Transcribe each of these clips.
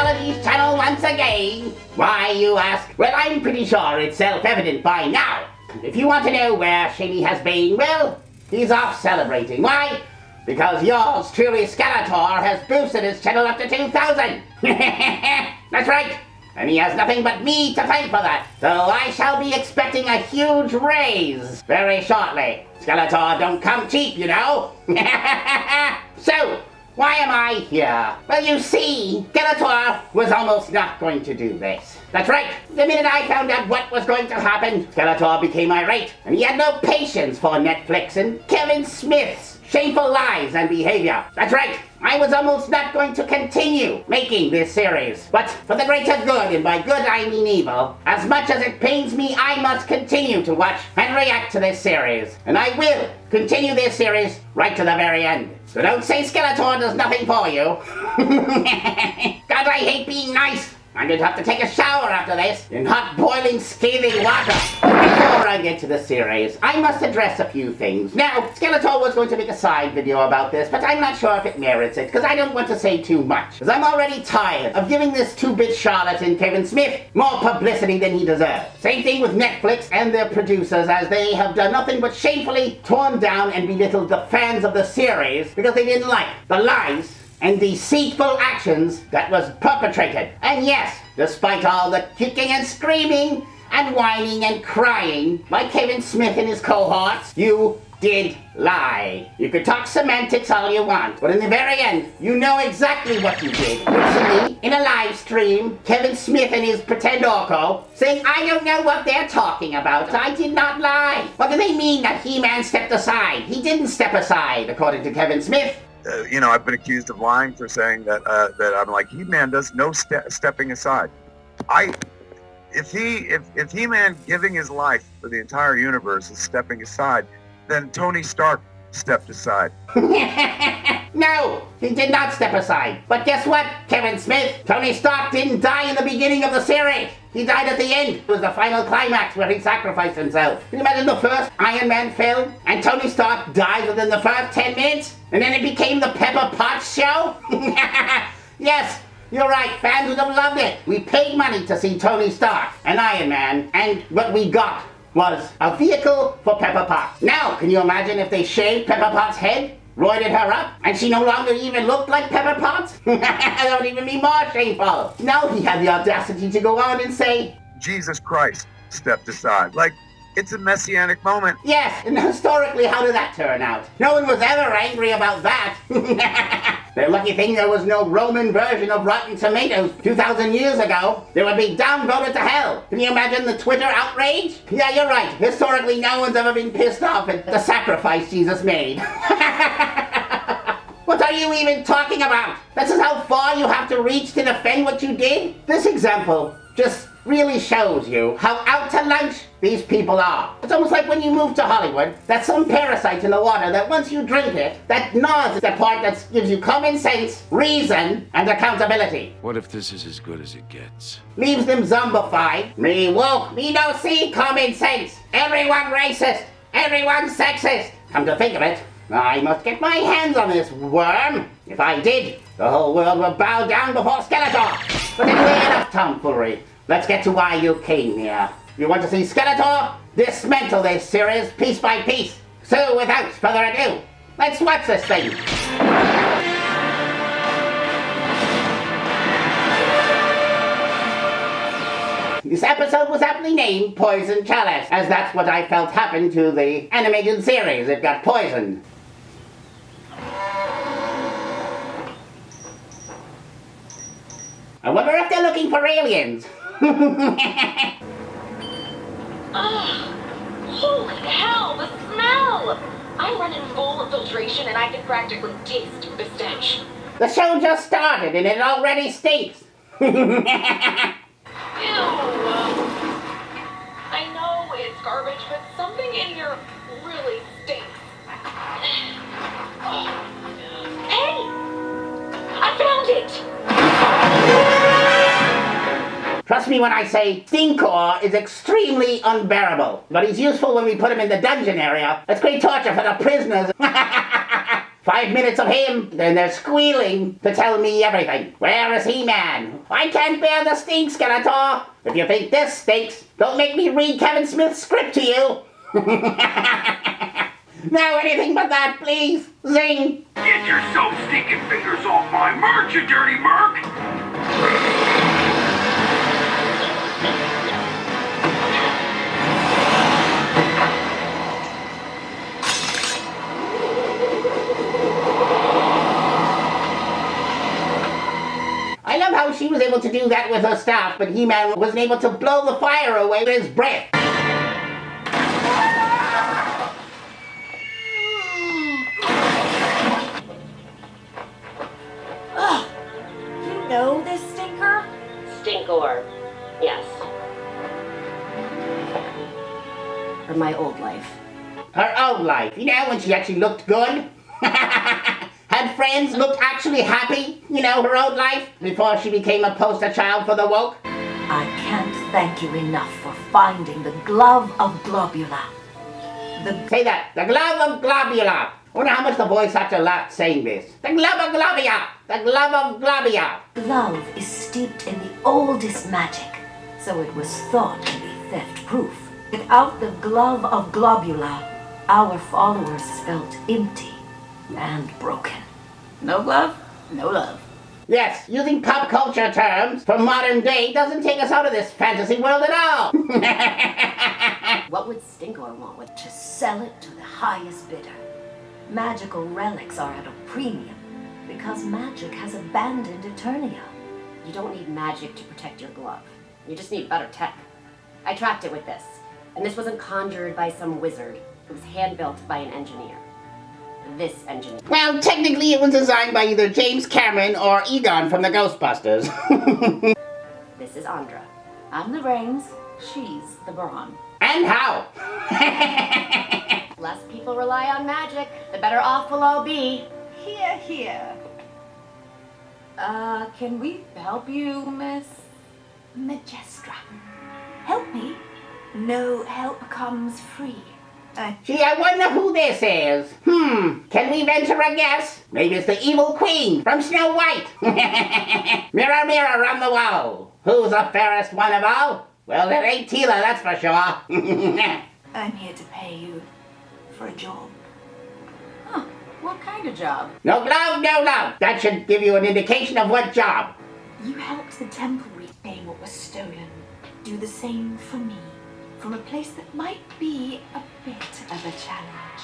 Shanieology's channel once again. Why, you ask? Well, I'm pretty sure it's self-evident by now. If you want to know where Shanie has been, well, he's off celebrating. Why? Because yours truly, Skeletor, has boosted his channel up to 2,000. That's right. And he has nothing but me to thank for that. So I shall be expecting a huge raise very shortly. Skeletor don't come cheap, you know. So, why am I here? Well, you see, Skeletor was almost not going to do this. That's right. The minute I found out what was going to happen, Skeletor became irate. And he had no patience for Netflix and Kevin Smith's shameful lies and behavior. That's right. I was almost not going to continue making this series. But for the greater good, and by good I mean evil, as much as it pains me, I must continue to watch and react to this series. And I will continue this series right to the very end. So don't say Skeletor does nothing for you. God, I hate being nice. I'm going to have to take a shower after this in hot, boiling, scathing water. Before I get to the series, I must address a few things. Now, Skeletor was going to make a side video about this, but I'm not sure if it merits it, because I don't want to say too much. Because I'm already tired of giving this two-bit charlatan Kevin Smith more publicity than he deserves. Same thing with Netflix and their producers, as they have done nothing but shamefully torn down and belittled the fans of the series because they didn't like the lies and deceitful actions that was perpetrated. And yes, despite all the kicking and screaming and whining and crying by Kevin Smith and his cohorts, you did lie. You could talk semantics all you want, but in the very end, you know exactly what you did. Recently, in a live stream, Kevin Smith and his pretend Orko saying, I don't know what they're talking about. I did not lie. What do they mean that He-Man stepped aside? He didn't step aside, according to Kevin Smith. I've been accused of lying for saying that I'm like, He-Man does no stepping aside. If He-Man giving his life for the entire universe is stepping aside, then Tony Stark stepped aside. No, he did not step aside. But guess what, Kevin Smith? Tony Stark didn't die in the beginning of the series. He died at the end. It was the final climax where he sacrificed himself. Can you imagine the first Iron Man film? And Tony Stark died within the first 10 minutes? And then it became the Pepper Potts show? Yes, you're right. Fans would have loved it. We paid money to see Tony Stark and Iron Man. And what we got was a vehicle for Pepper Potts. Now, can you imagine if they shaved Pepper Potts' head? Roided her up, and she no longer even looked like Pepper Potts? That would even be more shameful. No, he had the audacity to go on and say, Jesus Christ stepped aside. Like, it's a messianic moment. Yes, and historically, how did that turn out? No one was ever angry about that. The lucky thing there was no Roman version of Rotten Tomatoes 2,000 years ago. They would be downvoted to hell. Can you imagine the Twitter outrage? Yeah, you're right. Historically, no one's ever been pissed off at the sacrifice Jesus made. What are you even talking about? This is how far you have to reach to defend what you did? This example just really shows you how out to lunch these people are. It's almost like when you move to Hollywood, there's some parasite in the water that once you drink it, that gnaws the part that gives you common sense, reason, and accountability. What if this is as good as it gets? Leaves them zombified. Me woke, me no see common sense. Everyone racist, everyone sexist. Come to think of it, I must get my hands on this worm. If I did, the whole world would bow down before Skeletor. But anyway, enough tomfoolery. Let's get to why you came here. You want to see Skeletor dismantle this series piece by piece. So without further ado, let's watch this thing. This episode was aptly named Poison Chalice, as that's what I felt happened to the animated series. It got poisoned. I wonder if they're looking for aliens. Holy hell, the smell! I'm running full infiltration and I can practically taste the stench. The show just started and it already stinks. Ew! I know it's garbage, but something in here really stinks. Hey! I found it! Trust me when I say Stinkor is extremely unbearable, but he's useful when we put him in the dungeon area. It's great torture for the prisoners. 5 minutes of him, then they're squealing to tell me everything. Where is He-Man? I can't bear the stink, Skeletor. If you think this stinks, don't make me read Kevin Smith's script to you. No, anything but that, please. Zing. Get your soap-stinking fingers off my merch, you dirty merc! I love how she was able to do that with her staff, but He-Man wasn't able to blow the fire away with his breath. You know this stinker? Stinkor. Yes. Or my old life? Her old life, you know, when she actually looked good. Had friends, looked actually happy, you know, her old life, before she became a poster child for the woke. I can't thank you enough for finding the glove of Globula. Say that, the glove of Globula. I wonder how much the voice actor laughed saying this. The glove of Globula! The glove of Globula! Glove is steeped in the oldest magic, so it was thought to be theft-proof. Without the glove of Globula, our followers felt empty and broken. No glove, no love. Yes, using pop culture terms from modern day doesn't take us out of this fantasy world at all. What would Stinkor want with to sell it to the highest bidder? Magical relics are at a premium because magic has abandoned Eternia. You don't need magic to protect your glove. You just need better tech. I tracked it with this, and this wasn't conjured by some wizard. It was hand-built by an engineer. This engineer. Well, technically it was designed by either James Cameron or Egon from the Ghostbusters. This is Andra. I'm the brains, she's the brawn. And how? Less people rely on magic, the better off we'll all be. Here, here. Can we help you, Miss Majestra? Help me? No help comes free. Gee, I wonder who this is. Can we venture a guess? Maybe it's the evil queen from Snow White. Mirror, mirror on the wall. Who's the fairest one of all? Well, it ain't Teela, that's for sure. I'm here to pay you for a job. Huh, what kind of job? No glove, no love. That should give you an indication of what job. You helped the temple repay what was stolen. Do the same for me. From a place that might be a bit of a challenge.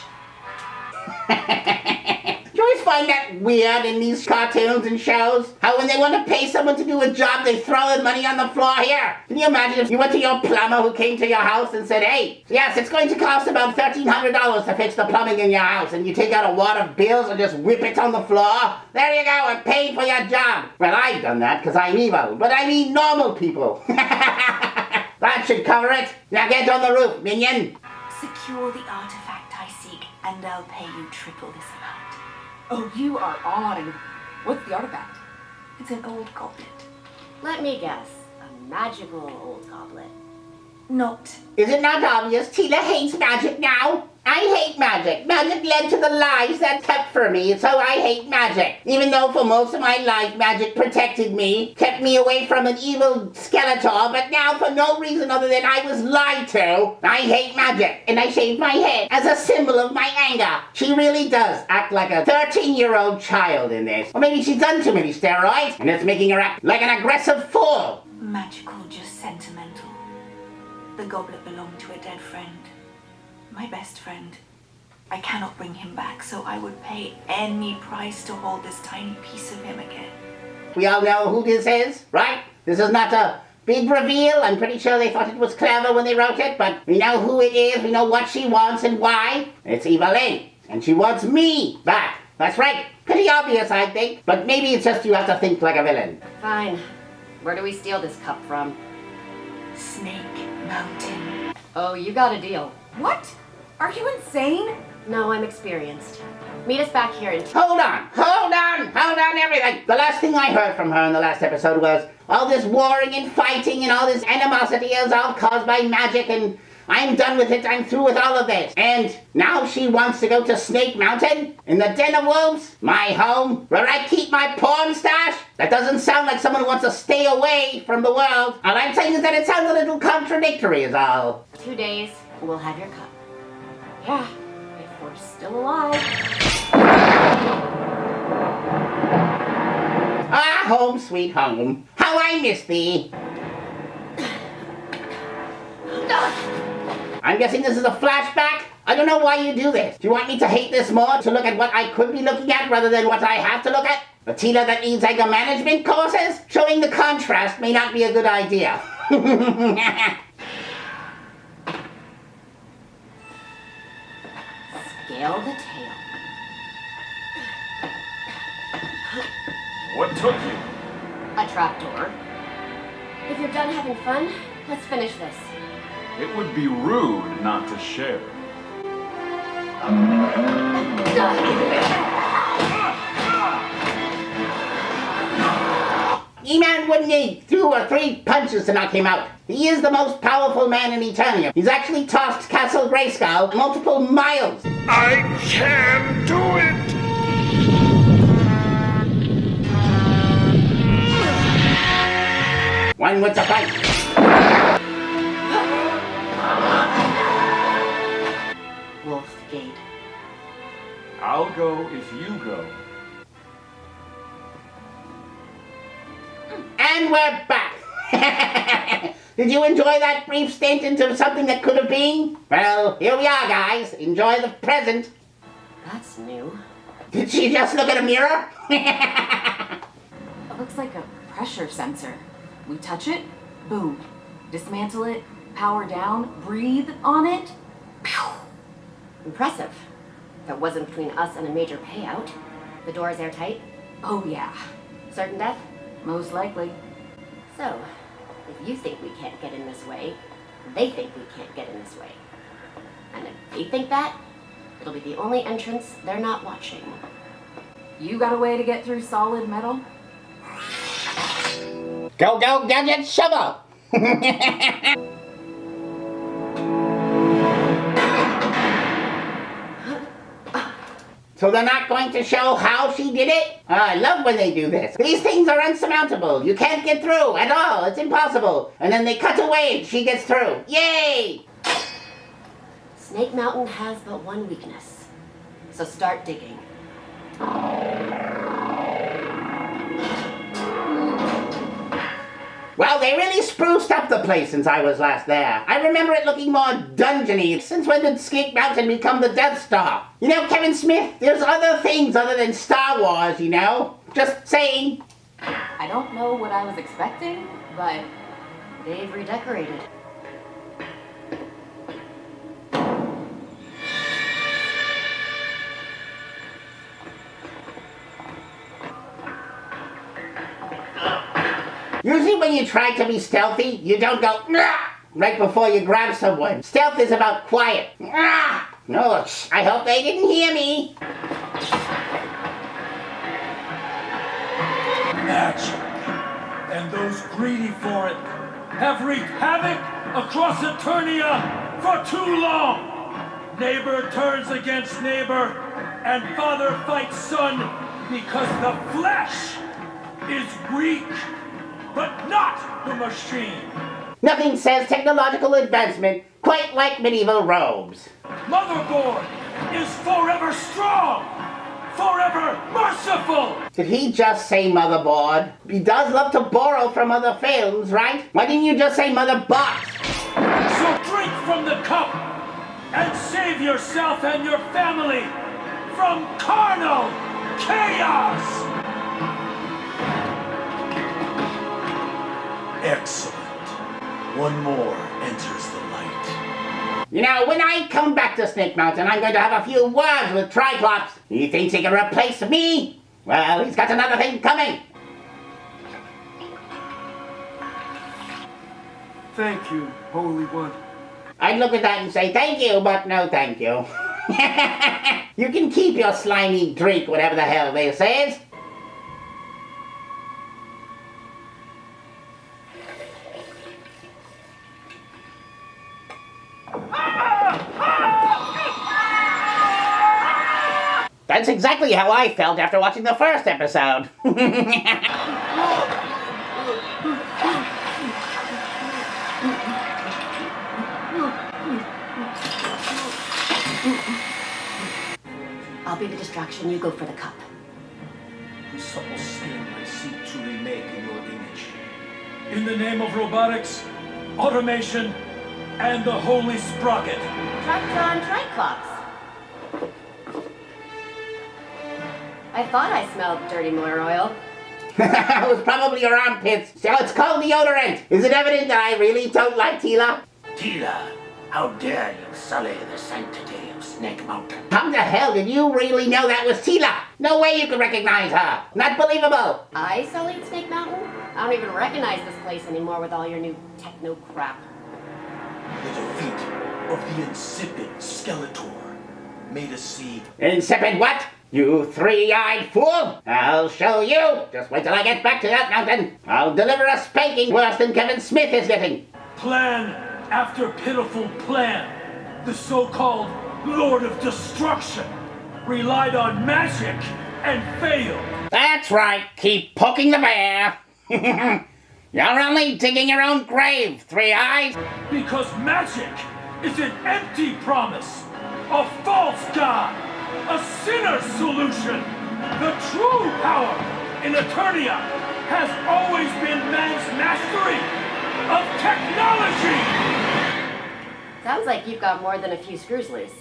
Do you always find that weird in these cartoons and shows? How when they want to pay someone to do a job, they throw the money on the floor here. Can you imagine if you went to your plumber who came to your house and said, hey, yes, it's going to cost about $1,300 to fix the plumbing in your house, and you take out a wad of bills and just whip it on the floor? There you go, I paid for your job. Well, I've done that because I'm evil, but I mean normal people. That should cover it. Now get on the roof, minion. Secure the artifact I seek, and I'll pay you triple this amount. Oh, you are on. What's the artifact? It's an old goblet. Let me guess. A magical old goblet. Not. Is it not obvious Teela hates magic now? I hate magic. Magic led to the lies that kept for me, so I hate magic. Even though for most of my life magic protected me, kept me away from an evil Skeletor, but now for no reason other than I was lied to, I hate magic. And I shaved my head as a symbol of my anger. She really does act like a 13-year-old child in this. Or maybe she's done too many steroids, and it's making her act like an aggressive fool. Magical, just sentimental. The goblet belonged to a dead friend. My best friend. I cannot bring him back, so I would pay any price to hold this tiny piece of him again. We all know who this is, right? This is not a big reveal. I'm pretty sure they thought it was clever when they wrote it, but we know who it is, we know what she wants and why. It's Evelyn, and she wants me back. That's right. Pretty obvious, I think, but maybe it's just you have to think like a villain. Fine. Where do we steal this cup from? Snake Mountain. Oh, you got a deal. What? Are you insane? No, I'm experienced. Meet us back here in... Hold on everything. The last thing I heard from her in the last episode was all this warring and fighting and all this animosity is all caused by magic and I'm done with it. I'm through with all of this. And now she wants to go to Snake Mountain? In the Den of Wolves? My home? Where I keep my porn stash? That doesn't sound like someone who wants to stay away from the world. All I'm saying is that it sounds a little contradictory is all. 2 days, and we'll have your cup. Yeah, if we're still alive. Ah, home sweet home. How I miss thee. I'm guessing this is a flashback? I don't know why you do this. Do you want me to hate this more, to look at what I could be looking at rather than what I have to look at? A Teela that needs anger management courses? Showing the contrast may not be a good idea. Scale the tail. What took you? A trapdoor. If you're done having fun, let's finish this. It would be rude not to share. E-Man wouldn't need 2 or 3 punches to knock him out. He is the most powerful man in Eternia. He's actually tossed Castle Grayskull multiple miles. I can do it! One would suffice. Wolfgate. I'll go if you go. And we're back. Did you enjoy that brief stint into something that could have been? Well, here we are, guys. Enjoy the present. That's new. Did she just look at a mirror? It looks like a pressure sensor. We touch it, boom. Dismantle it, power down, breathe on it. Pew! Impressive. If it wasn't between us and a major payout. The door is airtight. Oh yeah, Certain death? most likely. So, if you think we can't get in this way, they think we can't get in this way. And if they think that, it'll be the only entrance they're not watching. You got a way to get through solid metal? Go, go, gadget, shovel! So they're not going to show how she did it? I love when they do this. These things are unsurmountable. You can't get through at all. It's impossible. And then they cut away and she gets through. Yay! Snake Mountain has but one weakness. So start digging. Well, they really spruced up the place since I was last there. I remember it looking more dungeony. Since when did Snake Mountain become the Death Star? You know, Kevin Smith, there's other things other than Star Wars, you know? Just saying. I don't know what I was expecting, but They've redecorated. Usually when you try to be stealthy, you don't go, "Nah!" right before you grab someone. Stealth is about quiet. "Ah!" No, I hope they didn't hear me. Magic, and those greedy for it have wreaked havoc across Eternia for too long. Neighbor turns against neighbor, and father fights son because the flesh is weak, but not the machine. Nothing says technological advancement quite like medieval robes. Motherboard is forever strong, forever merciful. Did he just say motherboard? He does love to borrow from other films, right? Why didn't you just say motherbox? So drink from the cup and save yourself and your family from carnal chaos. Excellent. One more enters the light. You know, when I come back to Snake Mountain, I'm going to have a few words with Triclops. He thinks he can replace me? Well, he's got another thing coming. Thank you, Holy One. I'd look at that and say thank you, but no thank you. You can keep your slimy drink, whatever the hell they says. That's exactly how I felt after watching the first episode. I'll be the distraction, you go for the cup. The supple skin I seek to remake in your image. In the name of robotics, automation, and the holy sprocket. Tractron Triclops. I thought I smelled dirty motor oil. It was probably your armpits. So it's called deodorant. Is it evident that I really don't like Teela? Teela, how dare you sully the sanctity of Snake Mountain? How the hell did you really know that was Teela? No way you could recognize her. Not believable. I sullied Snake Mountain? I don't even recognize this place anymore with all your new techno crap. The defeat of the insipid Skeletor made us see. Insipid what? You three-eyed fool! I'll show you! Just wait till I get back to that mountain. I'll deliver a spanking worse than Kevin Smith is getting. Plan after pitiful plan. The so-called Lord of Destruction relied on magic and failed. That's right. Keep poking the bear. You're only digging your own grave, Three Eyes. Because magic is an empty promise, a false god, a sinner's solution. The true power in Eternia has always been man's mastery of technology. Sounds like you've got more than a few screws loose.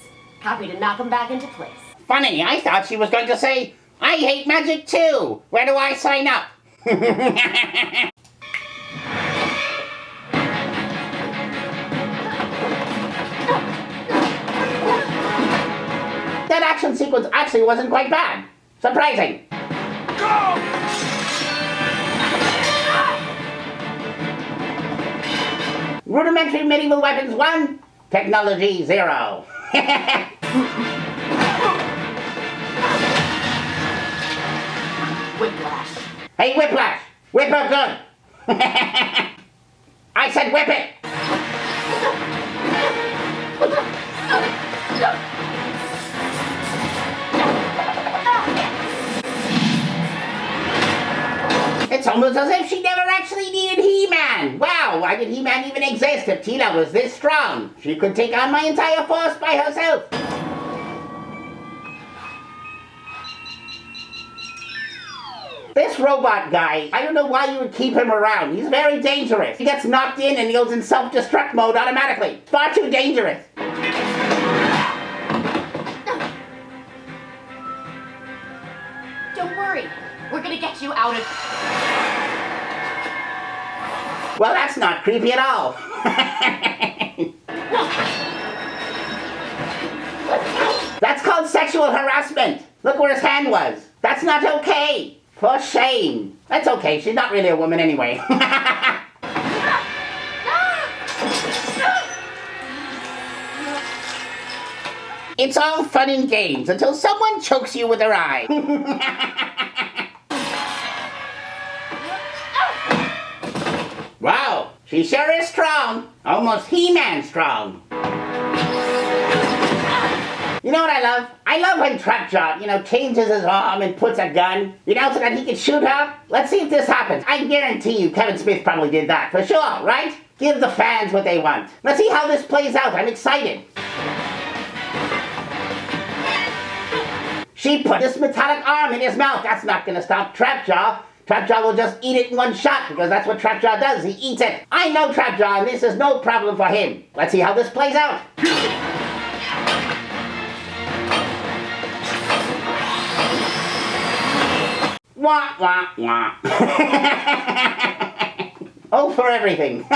Happy to knock them back into place. Funny, I thought she was going to say, I hate magic too. Where do I sign up? That action sequence actually wasn't quite bad. Surprising. Go! Rudimentary medieval weapons 1, technology 0. Whiplash. Hey, Whiplash! Whip her good! I said whip it! It's almost as if she never actually needed He-Man! Wow, why did He-Man even exist if Teela was this strong? She could take on my entire force by herself! This robot guy, I don't know why you would keep him around. He's very dangerous. He gets knocked in and he goes in self-destruct mode automatically. Far too dangerous. Don't worry. We're gonna get you out of... Well, that's not creepy at all. That's called sexual harassment. Look where his hand was. That's not okay. For shame. That's okay. She's not really a woman anyway. It's all fun and games until someone chokes you with their eye. Wow, she sure is strong. Almost He-Man strong. You know what I love? I love when Trapjaw, changes his arm and puts a gun, so that he can shoot her. Let's see if this happens. I guarantee you Kevin Smith probably did that, for sure, right? Give the fans what they want. Let's see how this plays out. I'm excited. She put this metallic arm in his mouth. That's not gonna stop Trapjaw. Trapjaw will just eat it in one shot because that's what Trapjaw does. He eats it. I know Trapjaw and this is no problem for him. Let's see how this plays out. Wah, wah, wah. Oh, for everything.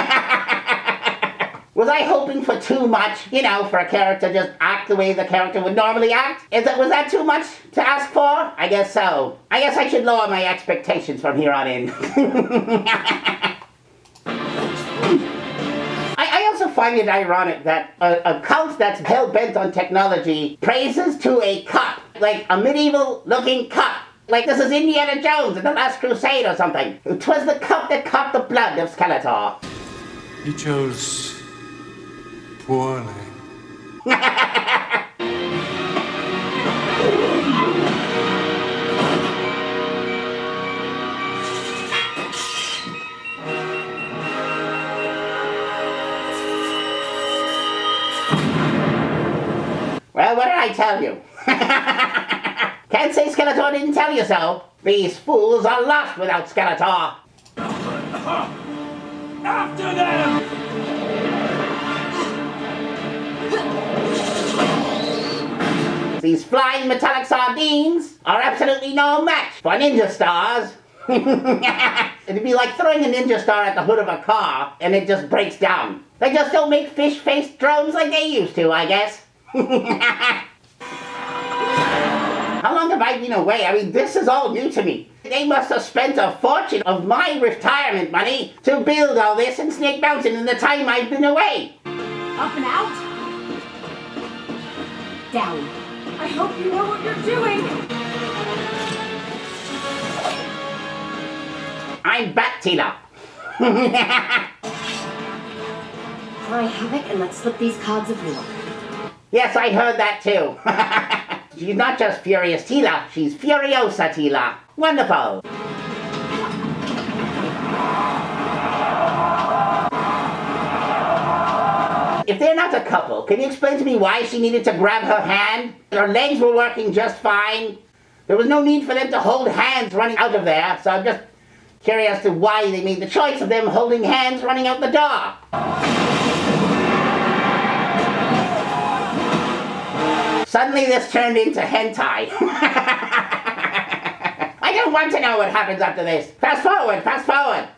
Was I hoping for too much, for a character just act the way the character would normally act? Was that too much to ask for? I guess so. I guess I should lower my expectations from here on in. I also find it ironic that a cult that's hell-bent on technology praises to a cup, like a medieval-looking cup. Like this is Indiana Jones in The Last Crusade or something. 'Twas the cup that caught the blood of Skeletor. You chose poorly. What did I tell you? Can't say Skeletor didn't tell you so. These fools are lost without Skeletor. After them! These flying metallic sardines are absolutely no match for ninja stars. It'd be like throwing a ninja star at the hood of a car and it just breaks down. They just don't make fish-faced drones like they used to, I guess. How long have I been away? I mean, this is all new to me. They must have spent a fortune of my retirement money to build all this in Snake Mountain in the time I've been away. Up and out. Down. I hope you know what you're doing. I'm back, Teela. Cry havoc and let's slip these cogs of war. Yes, I heard that too. She's not just Furious Teela, she's Furiosa Teela. Wonderful. If they're not a couple, can you explain to me why she needed to grab her hand? Her legs were working just fine. There was no need for them to hold hands running out of there, so I'm just curious as to why they made the choice of them holding hands running out the door. Suddenly this turned into hentai. I don't want to know what happens after this. Fast forward, fast forward.